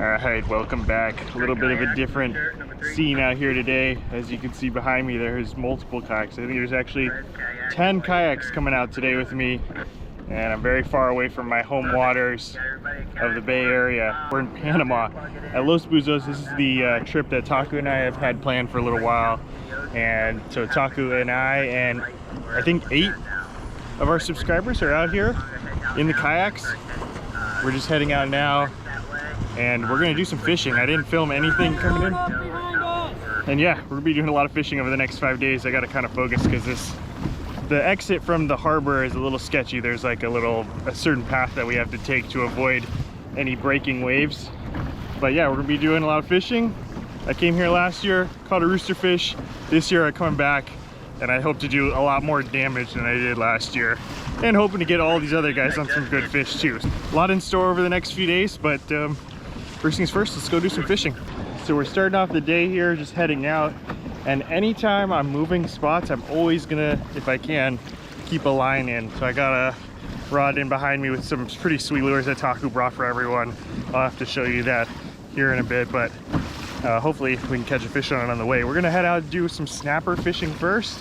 Alright, welcome back. A little bit of a different scene out here today. As you can see behind me, there's multiple kayaks. I think there's actually 10 kayaks coming out today with me. And I'm very far away from my home waters of the Bay Area. We're in Panama at Los Buzos. This is the trip that Taku and I have had planned for a little while. And so Taku and I think 8 of our subscribers are out here in the kayaks. We're just heading out now. And we're gonna do some fishing. I didn't film anything coming in. And yeah, we're gonna be doing a lot of fishing over the next 5 days. I gotta kind of focus because the exit from the harbor is a little sketchy. There's like a certain path that we have to take to avoid any breaking waves. But yeah, we're gonna be doing a lot of fishing. I came here last year, caught a roosterfish. This year I'm coming back and I hope to do a lot more damage than I did last year. And hoping to get all these other guys on some good fish too. A lot in store over the next few days, but first things first, let's go do some fishing. So we're starting off the day here, just heading out. And anytime I'm moving spots, I'm always gonna, if I can, keep a line in. So I got a rod in behind me with some pretty sweet lures that Taku brought for everyone. I'll have to show you that here in a bit, but hopefully we can catch a fish on it on the way. We're gonna head out and do some snapper fishing first.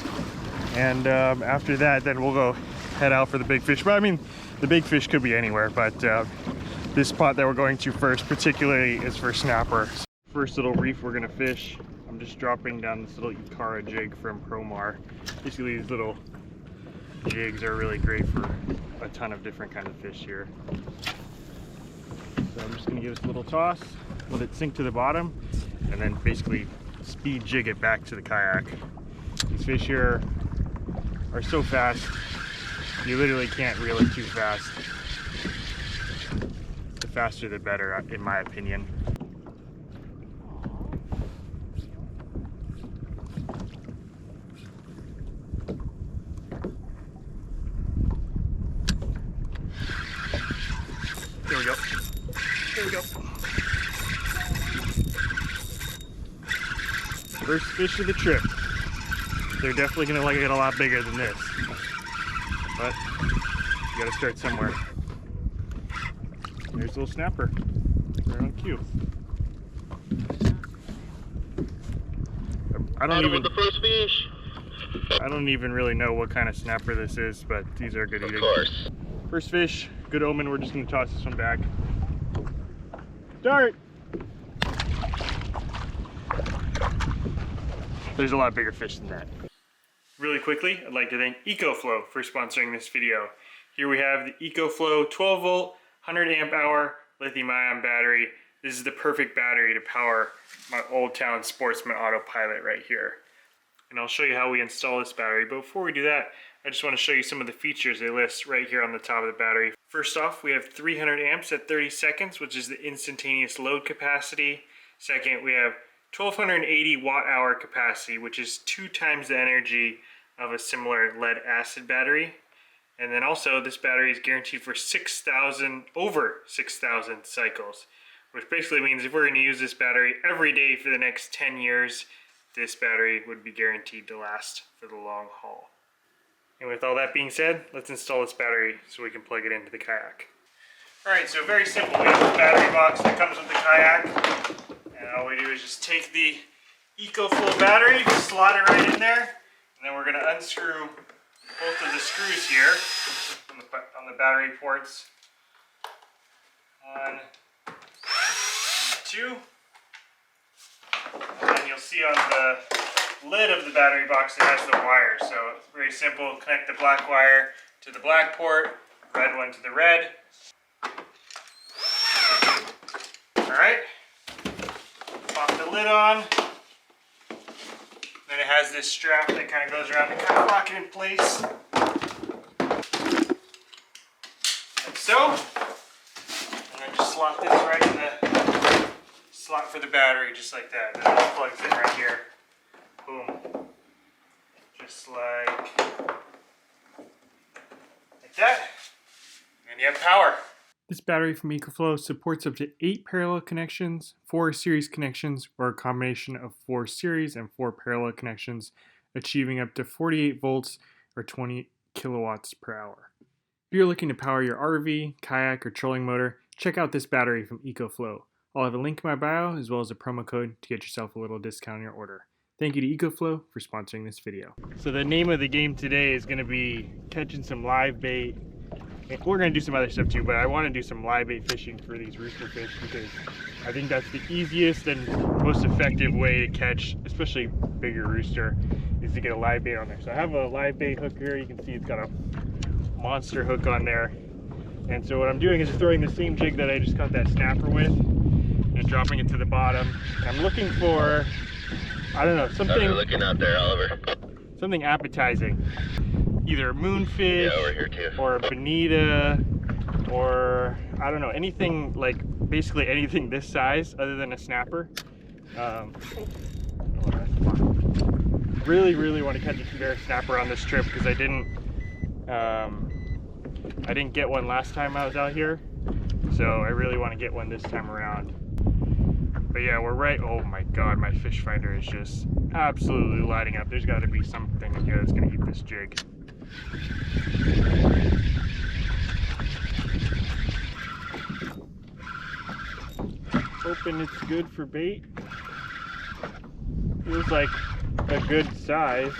And after that, then we'll go head out for the big fish. But I mean, the big fish could be anywhere, but this spot that we're going to first particularly is for snapper. First little reef we're gonna fish. I'm just dropping down this little Ikara jig from Promar. Basically these little jigs are really great for a ton of different kinds of fish here. So I'm just gonna give this a little toss, let it sink to the bottom, and then basically speed jig it back to the kayak. These fish here are so fast, you literally can't reel it too fast. The faster the better, in my opinion. There we go. There we go. First fish of the trip. They're definitely gonna like it a lot bigger than this. But you gotta start somewhere. There's a little snapper. Right on cue. I don't even really know what kind of snapper this is, but these are good eating. Of course. First fish, good omen. We're just gonna toss this one back. Start! There's a lot bigger fish than that. Really quickly, I'd like to thank EcoFlow for sponsoring this video. Here we have the EcoFlow 12 volt, 100 amp hour lithium ion battery. This is the perfect battery to power my Old Town Sportsman Autopilot right here. And I'll show you how we install this battery. But before we do that, I just want to show you some of the features they list right here on the top of the battery. First off, we have 300 amps at 30 seconds, which is the instantaneous load capacity. Second, we have 1280 watt hour capacity, which is 2 times the energy of a similar lead acid battery. And then also this battery is guaranteed for over 6,000 cycles, which basically means if we're going to use this battery every day for the next 10 years, this battery would be guaranteed to last for the long haul. And with all that being said, let's install this battery so we can plug it into the kayak. Alright, so very simple. We have the battery box that comes with the kayak. And all we do is just take the EcoFlow battery, just slot it right in there. And then we're going to unscrew both of the screws here on the battery ports. 1, 2. And then you'll see on the lid of the battery box it has the wire. So it's very simple. Connect the black wire to the black port, red one to the red. Alright. Pop the lid on. Then it has this strap that kind of goes around to kind of lock it in place. Like so. And then just slot this right in the slot for the battery, just like that. And then it plugs in right here. Boom. Just like that. And you have power. This battery from EcoFlow supports up to 8 parallel connections, 4 series connections, or a combination of 4 series and 4 parallel connections, achieving up to 48 volts or 20 kilowatts per hour. If you're looking to power your RV, kayak, or trolling motor, check out this battery from EcoFlow. I'll have a link in my bio as well as a promo code to get yourself a little discount on your order. Thank you to EcoFlow for sponsoring this video. So the name of the game today is going to be catching some live bait. We're going to do some other stuff too, but I want to do some live bait fishing for these roosterfish because I think that's the easiest and most effective way to catch, especially bigger rooster, is to get a live bait on there. So I have a live bait hook here. You can see it's got a monster hook on there. And so what I'm doing is just throwing the same jig that I just caught that snapper with and dropping it to the bottom. And I'm looking for, I don't know, something. How's it looking out there, Oliver? Something appetizing. Either a moonfish, yeah, we're here too. Or a bonita, or I don't know, anything like basically anything this size other than a snapper. Really want to catch a bear snapper on this trip because I didn't get one last time I was out here, so I really want to get one this time around. But yeah, we're right. Oh my god, my fish finder is just absolutely lighting up. There's got to be something in here that's going to eat this jig. Hoping it's good for bait. Feels like a good size.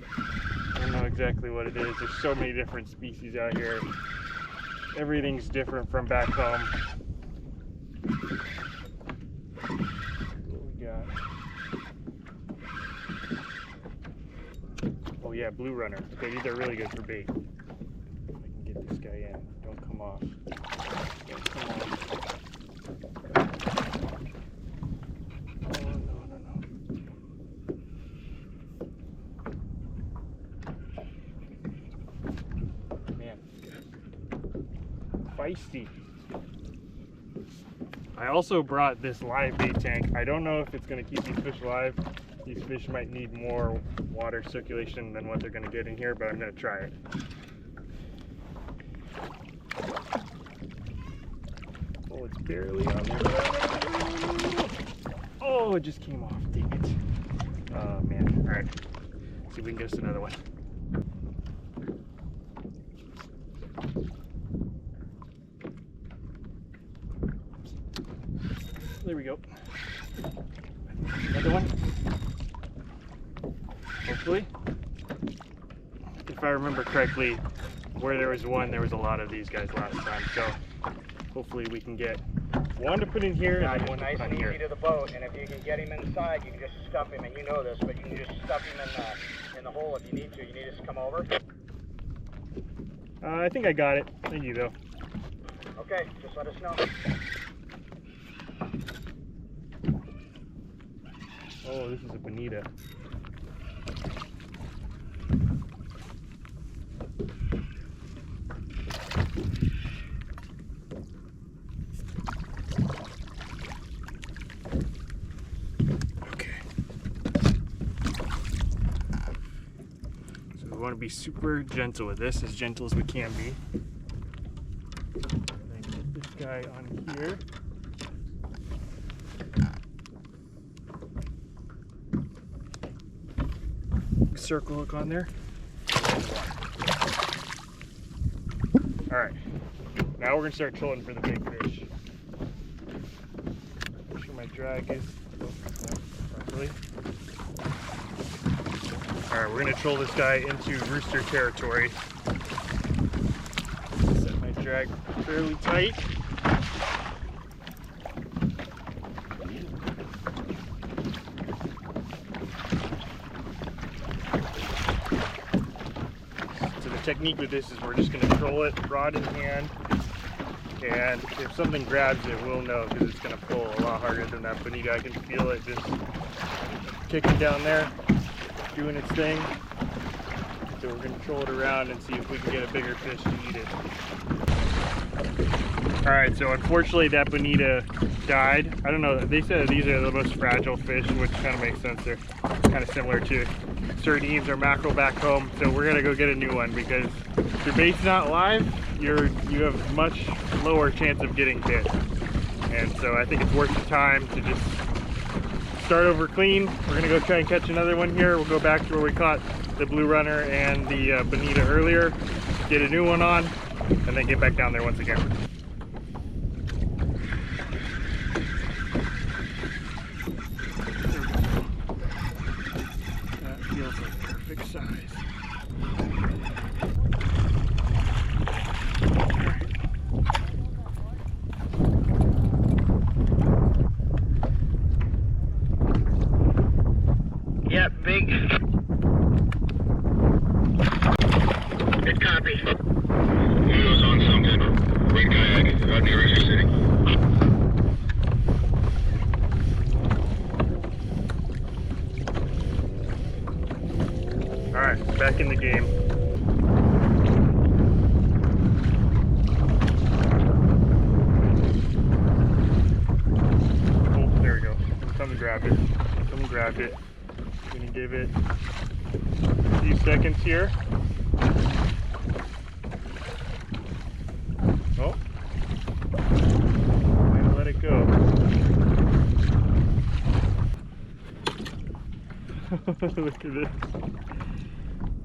I don't know exactly what it is. There's so many different species out here. Everything's different from back home. What we got? Oh yeah, blue runner. Okay, these are really good for bait. If I can get this guy in. Don't come off. Don't come off. Feisty. I also brought this live bait tank. I don't know if it's going to keep these fish alive. These fish might need more water circulation than what they're going to get in here, but I'm going to try it. Oh, it's barely on there. Oh, it just came off. Dang it. Oh, man. All right. Let's see if we can get us another one. There we go. Another one. Hopefully. If I remember correctly, where there was one, there was a lot of these guys last time. So hopefully we can get one to put in here and one nice to put and in here. easy to the boat, and if you can get him inside, you can just stuff him, and you know this, but you can just stuff him in the hole if you need to. You need us to come over? I think I got it. Thank you, though. Okay, just let us know. Oh, this is a bonita. Okay. So we want to be super gentle with this, as gentle as we can be. And then get this guy on here. Circle hook on there. Alright, now we're going to start trolling for the big fish. Make sure my drag is properly. Alright, we're going to troll this guy into rooster territory. Set my drag fairly tight. Technique with this is we're just going to troll it rod in hand, and if something grabs it, we'll know because it's going to pull a lot harder than that bonita. I can feel it just kicking down there, doing its thing. So we're going to troll it around and see if we can get a bigger fish to eat it. Alright, so unfortunately that bonita died. I don't know, they said these are the most fragile fish, which kind of makes sense. They're kind of similar to sardines or mackerel back home. So we're gonna go get a new one because if your bait's not live, you have much lower chance of getting bit. And so I think it's worth the time to just start over clean. We're gonna go try and catch another one here. We'll go back to where we caught the blue runner and the bonita earlier, get a new one on, and then get back down there once again. that game. Oh, there we go. Someone grabbed it. Someone grabbed it. I'm gonna give it a few seconds here. Oh, I'm gonna let it go. Look at this.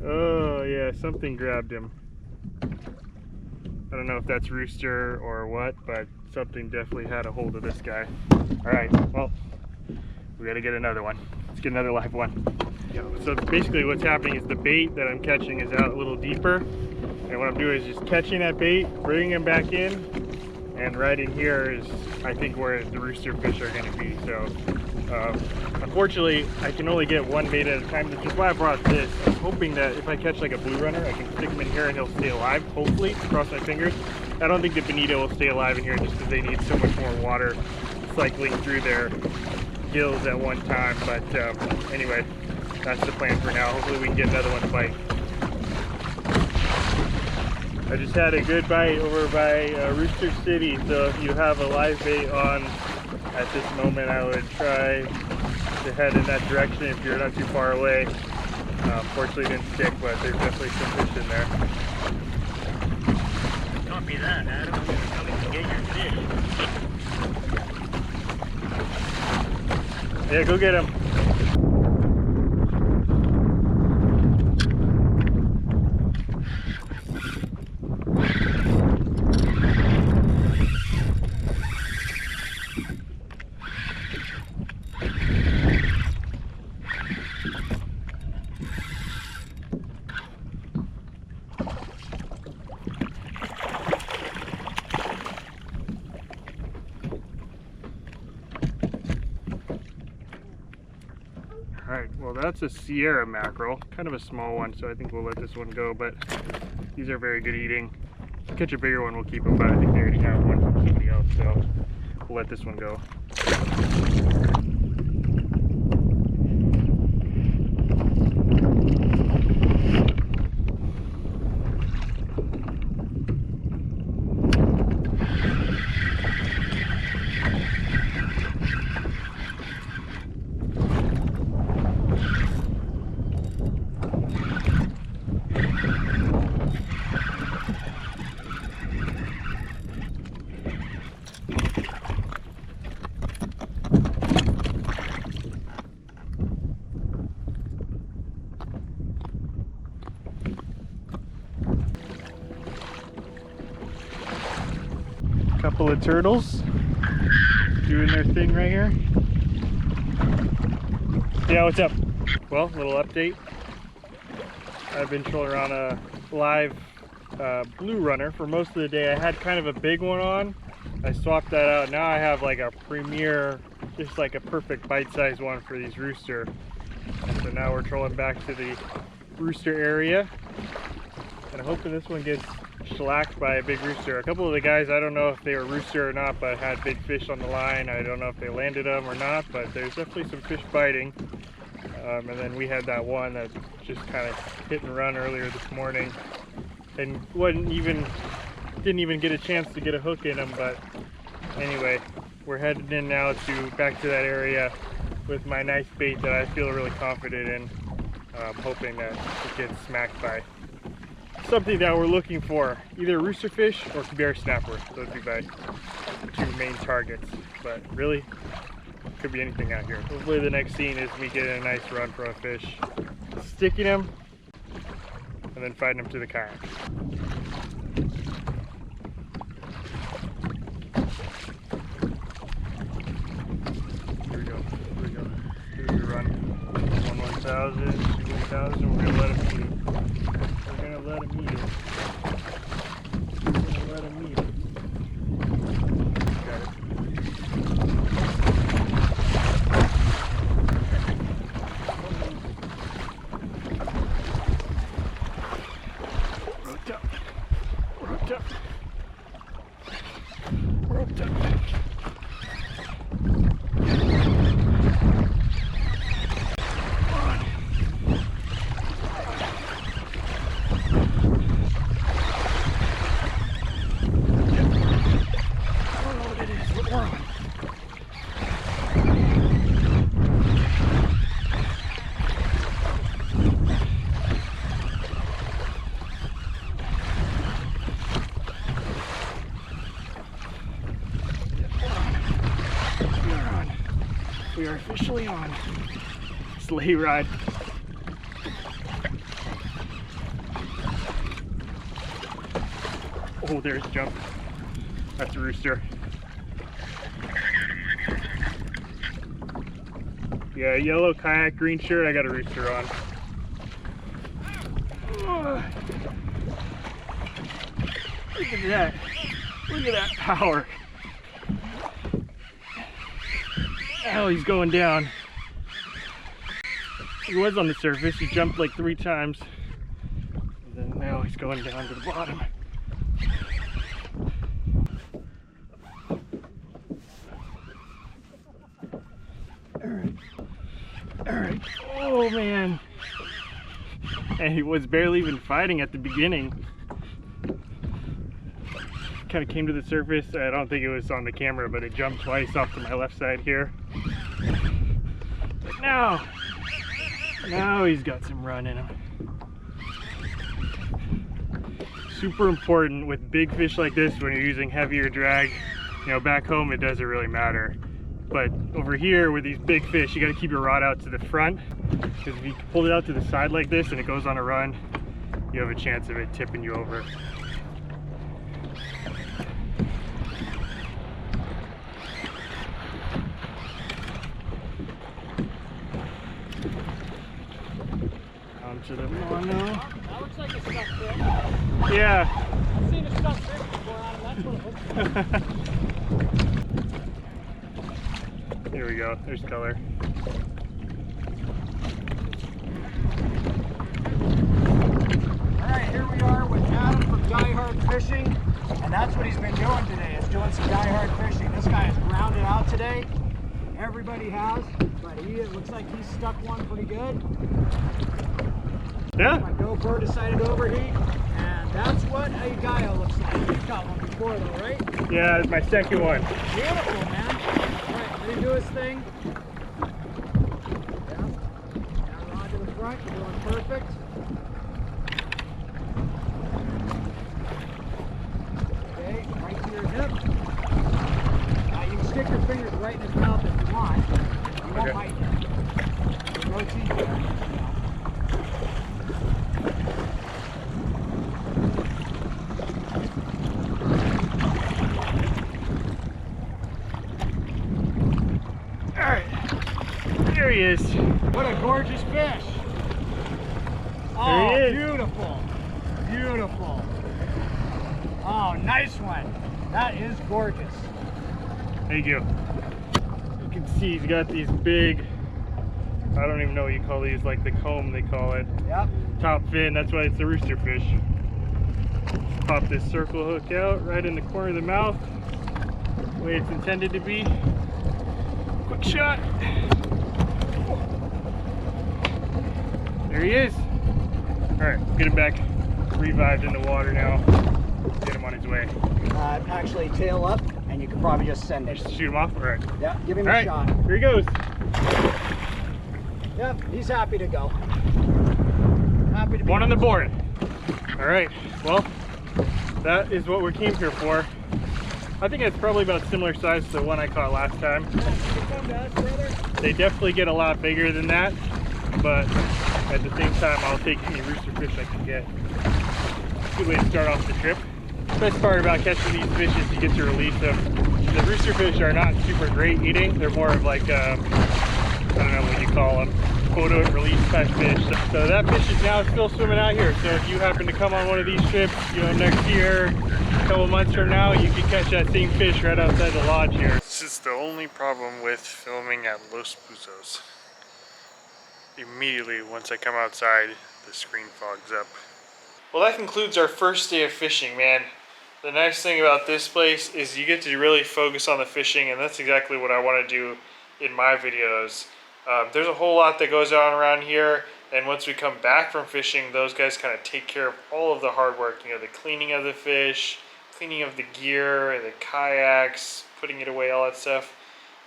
Oh yeah, something grabbed him. I don't know if that's rooster or what, but something definitely had a hold of this guy. All right, well, we gotta get another one. Let's get another live one. So basically what's happening is the bait that I'm catching is out a little deeper. And what I'm doing is just catching that bait, bringing him back in, and right in here is, I think, where the rooster fish are gonna be. So unfortunately, I can only get one bait at a time, which is why I brought this. I'm hoping that if I catch like a blue runner, I can stick him in here and he'll stay alive, hopefully, cross my fingers. I don't think the bonito will stay alive in here just because they need so much more water cycling through their gills at one time. But anyway, that's the plan for now. Hopefully we can get another one to bite. I just had a good bite over by Rooster City, so if you have a live bait on at this moment, I would try to head in that direction if you're not too far away. Fortunately it didn't stick, but there's definitely some fish in there. Copy that, Adam. I'm coming to get your fish. Yeah, go get him. Alright, well that's a Sierra mackerel, kind of a small one, so I think we'll let this one go, but these are very good eating. If we catch a bigger one, we'll keep them, but I think they already have one from somebody else, so we'll let this one go. Couple of turtles doing their thing right here. Yeah, what's up? Well, little update. I've been trolling around a live blue runner for most of the day. I had kind of a big one on. I swapped that out. Now I have like a premier, just like a perfect bite-sized one for these rooster. And so now we're trolling back to the rooster area. And I'm hoping this one gets shellacked by a big rooster. A couple of the guys, I don't know if they were rooster or not, but had big fish on the line. I don't know if they landed them or not, but there's definitely some fish biting. And then we had that one that just kind of hit and run earlier this morning, and didn't even get a chance to get a hook in him. But anyway, we're headed in now back to that area with my nice bait that I feel really confident in. Hoping that it gets smacked by something that we're looking for, either roosterfish or could be our snapper. Those would be my two main targets, but really could be anything out here. Hopefully the next scene is me getting a nice run from a fish, sticking him, and then fighting him to the kayak. Here we go, here we go. Here's the run. 1,000, 2,000, we're gonna let him eat it. We're gonna let him eat it. We're gonna let him eat it. Got it. Roped up. Roped up. Roped up. We are officially on sleigh ride. Oh, there's Jump. That's a rooster. Yeah, yellow kayak, green shirt. I got a rooster on. Oh, look at that. Look at that power. Oh, he's going down. He was on the surface. He jumped like 3 times. And then now he's going down to the bottom. Alright. Oh man. And he was barely even fighting at the beginning. Kind of came to the surface. I don't think it was on the camera, but it jumped twice off to my left side here. But now he's got some run in him. Super important with big fish like this when you're using heavier drag. You know, back home it doesn't really matter. But over here with these big fish, you got to keep your rod out to the front, because if you pull it out to the side like this and it goes on a run, you have a chance of it tipping you over. Onto the mono. That looks like a stuffed fish. Yeah. I've seen a stuffed fish before, Adam. That's what it looks like. Here we go. There's color. Alright, here we are with Adam from Die Hard Fishing. And that's what he's been doing today, is doing some Die Hard fishing. This guy has grounded out today. Everybody has, but it looks like he's stuck one pretty good. Yeah. My GoPro decided to overheat, and that's what a Gaia looks like. You've got one before though, right? Yeah, it's my second one. Beautiful, man. Alright, let him do his thing. Yeah. Down rod to the front, you're doing perfect. Okay, right to your hip. You can stick your fingers right in his mouth if you want. You won't bite him. There's no teeth there. There he is. What a gorgeous fish. Oh, There he is. beautiful. Beautiful. Oh, nice one. That is gorgeous. Thank you. You can see he's got these big, I don't even know what you call these, like the comb they call it. Yep. Top fin, that's why it's a rooster fish. Just pop this circle hook out right in the corner of the mouth, the way it's intended to be. Quick shot. There he is. Alright, let's get him back revived in the water now. Get him on his way. Actually, tail up, and you can probably just send it. Just shoot him off? Alright. Yeah, give him All a right, shot. here he goes. Yep, he's happy to go. Happy to be One on the board. Alright, well, that is what we came here for. I think it's probably about similar size to the one I caught last time. Come to us, brother. They definitely get a lot bigger than that, but at the same time, I'll take any rooster fish I can get. Good way to start off the trip. The best part about catching these fish is you get to release them. The rooster fish are not super great eating. They're more of like, I don't know what you call them, photo release type fish. So that fish is now still swimming out here. So if you happen to come on one of these trips, you know, next year, a couple months from now, you can catch that same fish right outside the lodge here. This is the only problem with filming at Los Buzos. Immediately once I come outside, the screen fogs up. Well, that concludes our first day of fishing, man. The nice thing about this place is you get to really focus on the fishing, and that's exactly what I want to do in my videos. There's a whole lot that goes on around here, and once we come back from fishing, those guys kind of take care of all of the hard work. You know, the cleaning of the fish, cleaning of the gear, the kayaks, putting it away, all that stuff.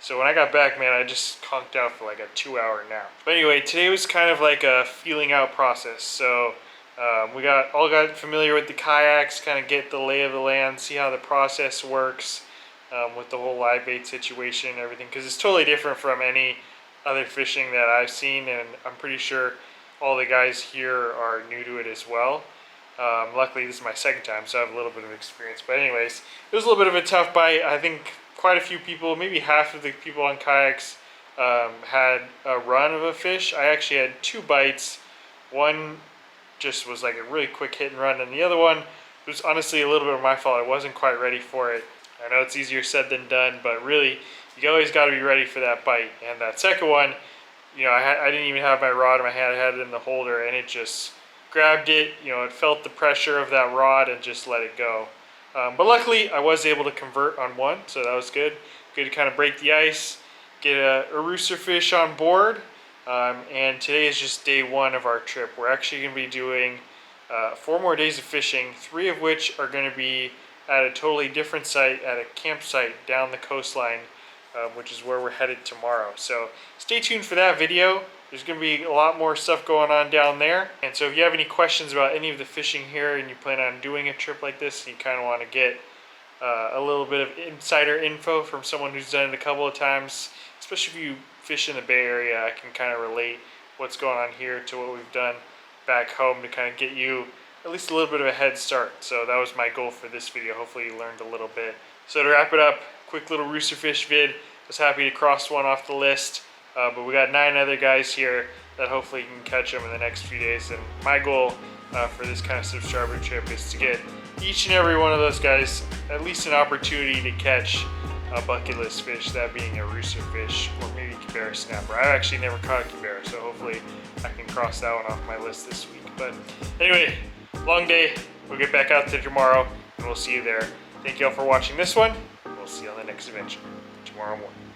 So when I got back, man, I just conked out for like a 2-hour nap. But anyway, today was kind of like a feeling out process. So we all got familiar with the kayaks, kind of get the lay of the land, see how the process works. with the whole live bait situation and everything, because it's totally different from any other fishing that I've seen, and I'm pretty sure all the guys here are new to it as well. Luckily, this is my second time, so I have a little bit of experience. But anyways, it was a little bit of a tough bite. I think quite a few people, maybe half of the people on kayaks, had a run of a fish. I actually had 2 bites. One just was like a really quick hit and run, and the other one was honestly a little bit of my fault. I wasn't quite ready for it. I know it's easier said than done, but really, you always got to be ready for that bite. And that second one, you know, I didn't even have my rod in my hand. I had it in the holder, and it just grabbed it. You know, it felt the pressure of that rod and just let it go. But luckily, I was able to convert on one, so that was good. Good to kind of break the ice, get a roosterfish on board. And today is just day 1 of our trip. We're actually going to be doing 4 more days of fishing, 3 of which are going to be at a totally different site, at a campsite down the coastline, which is where we're headed tomorrow. So stay tuned for that video. There's going to be a lot more stuff going on down there. And so if you have any questions about any of the fishing here and you plan on doing a trip like this and you kind of want to get a little bit of insider info from someone who's done it a couple of times, especially if you fish in the Bay Area, I can kind of relate what's going on here to what we've done back home to kind of get you at least a little bit of a head start. So that was my goal for this video. Hopefully you learned a little bit. So to wrap it up, quick little roosterfish vid. I was happy to cross one off the list, but we got 9 other guys here that hopefully can catch them in the next few days. And my goal for this kind of subscriber trip is to get each and every one of those guys at least an opportunity to catch a bucket list fish, that being a roosterfish or maybe Kibera snapper. I've actually never caught a Kibera, so hopefully I can cross that one off my list this week. But anyway, long day. We'll get back out there tomorrow, and we'll see you there. Thank you all for watching this one. We'll see you on the next adventure tomorrow morning.